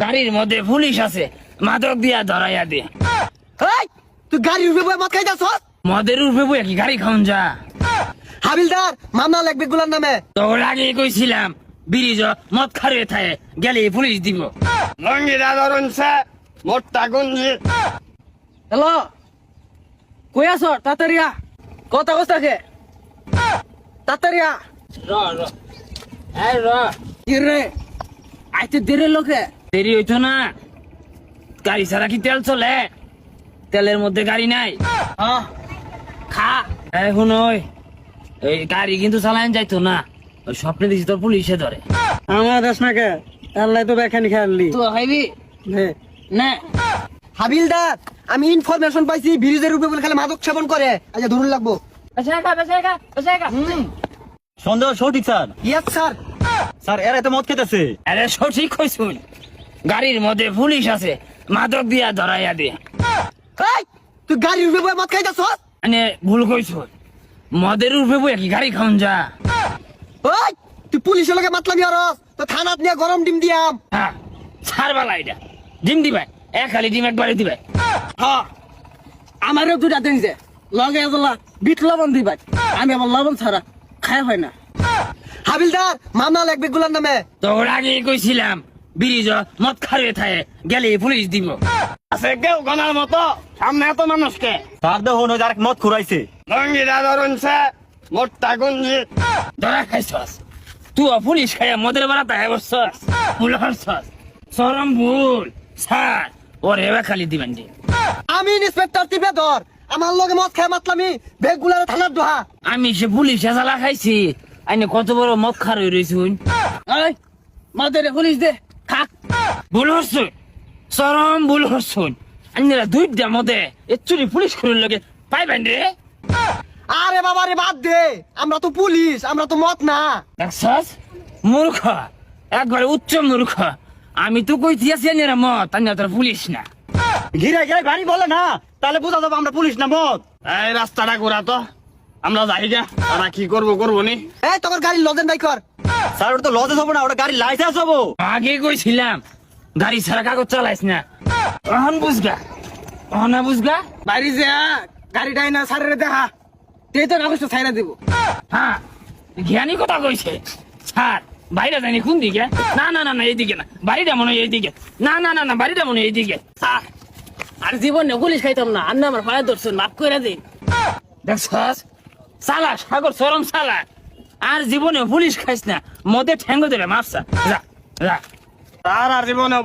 গাড়ির মধ্যে পুলিশ আছে, মাদক দিয়া ধরাইয়া দে। এই তুই গাড়ির উপরে বয়ে মদ খাইতাছ? মদের উপরে বইয়া কি গাড়ি খাওন যা? হাবিলদার মামলা লাগবে গুলার নামে। তোর আগে কইছিলাম ব্রিজ মদ খারে থাকে গেলে পুলিশ দিব। লঙ্গিরা ধরুন স্যার, মোটটা গুঞ্জি। হ্যালো, কই আছো? তাড়াতাড়ি আ। কথা কইতাছে তাড়াতাড়ি আ। কি রে আইতে দেরি লোকে? দেরি হইতো না, গাড়ি ছাড়া কি তেল চলে? তেলের মধ্যে গাড়ি নাই। হ্যাঁ খা এখন ওই এই গাড়ি কিন্তু চালান যাইতো না, ওই স্বপ্নে দিছি তোর পুলিশে ধরে। আমার দেশ না কে আল্লাহ তো বেখানি খেয়ালি তুই খাইবি না? হাবিলদার আমি ইনফরমেশন পাইছি ব্রিজের উপরে বলে খালি মাদক সেবন করে। আচ্ছা ধরুন লাগবো। সন্দেহ সঠিক স্যার। Yes sir. স্যার এরা তো মদ খেতেছে। আরে সঠিক কইছুন, গাড়ির মধ্যে পুলিশ আছে, মাদক দিয়া ধরাইয়া দে। এই তুই গাড়ির উপরে বয়ে মদ খাইতাছ? মানে ভুল কইছুন, মদের উপরে বইয়া কি গাড়ি খাওন যা? ওই তুই পুলিশের লগে মাতলামি হরস তো থানাত নিয়ে গরম ডিম দিয়াম। হ্যাঁ ছাড়বালা এটা ডিম দিবাই, এক খালি ডিম একবারে দিবাই। হ্যাঁ আমারও দুটা দিন যে লগে এগুলা বিট লবণ দিবাই, আমি আবার লবণ ছাড়া খাই হয় না। হাবিলদার মামলা লাগবে গুলার নামে। তোর আগে কইছিলাম ব্রিজ মদ খারে থাকে গেলে পুলিশ দিব। আছে কেউ গনার মতো সামনে এত মানুষকে? স্যার দেখুন ওই মদ খুরাইছে। লঙ্গিরা ধরুন স্যার, মোটটা গুঞ্জি। ধরা খাইছস তুই, পুলিশ খাইয়া মদের বেড়াতে বসছস, ভুল হরছস, চরম ভুল। স্যার ওর এবার খালি দিবেন যে। আমি ইন্সপেক্টর টিপে ধর, আমার লগে মদ খায় মাতলামি বেগ গুলার থানার দোহা। আমি সে পুলিশ জ্বালা খাইছি, আইনে কত বড় মদ খার হয়ে রয়েছুন। ওই মাদের পুলিশ দে থাক। ভুল হরছুন, চরম ভুল হরছুন। আইনেরা দুইটা মদে এচুরি পুলিশ করার লগে পাইবেন রে। আরে বাবা রে বাদ দে, আমরা তো পুলিশ, আমরা তো মদ না। দেখছস মূর্খ, একবারে উচ্চ মূর্খ। আমি তো কই দিয়েছি এরা মদ, আইনে তোর পুলিশ না। ঘিরে ঘিরে গাড়ি বলে না, তাহলে বোঝা যাবে আমরা পুলিশ না মদ। এই রাস্তাটা ঘোরা তো, আমরা যাই গা। তারা কি করবো নি? এই তোর গাড়ির লজেন বাই কর। স্যার ওটা তো লজে হবো না, ওটা গাড়ি লাইসেন্স হবো। আগে কইছিলাম গাড়ি ছাড়া কাগজ চালাইস না। অহন বুঝগা, অহনা বুঝগা। বাড়ি যা গাড়িটাই না সারে দেখা তুই তো কাগজটা ছাইরা দিব। হ্যাঁ জ্ঞানী কথা কইছে। স্যার বাইরে জানি কোন দিকে? না না না না এইদিকে না, বাড়িটা মনে হয় এইদিকে। না না না না বাড়িটা মনে হয় এইদিকে। স্যার আর জীবনে পুলিশ খাইতাম না, আন্না আমার পায়ে ধরছেন, মাফ করে দিন। দেখছস চালা সাগর চরম চালা। আর জীবনে পুলিশ খাইস না, মদে ঠ্যাঙ্গ ধরে মারছা। যা যা, আর জীবনে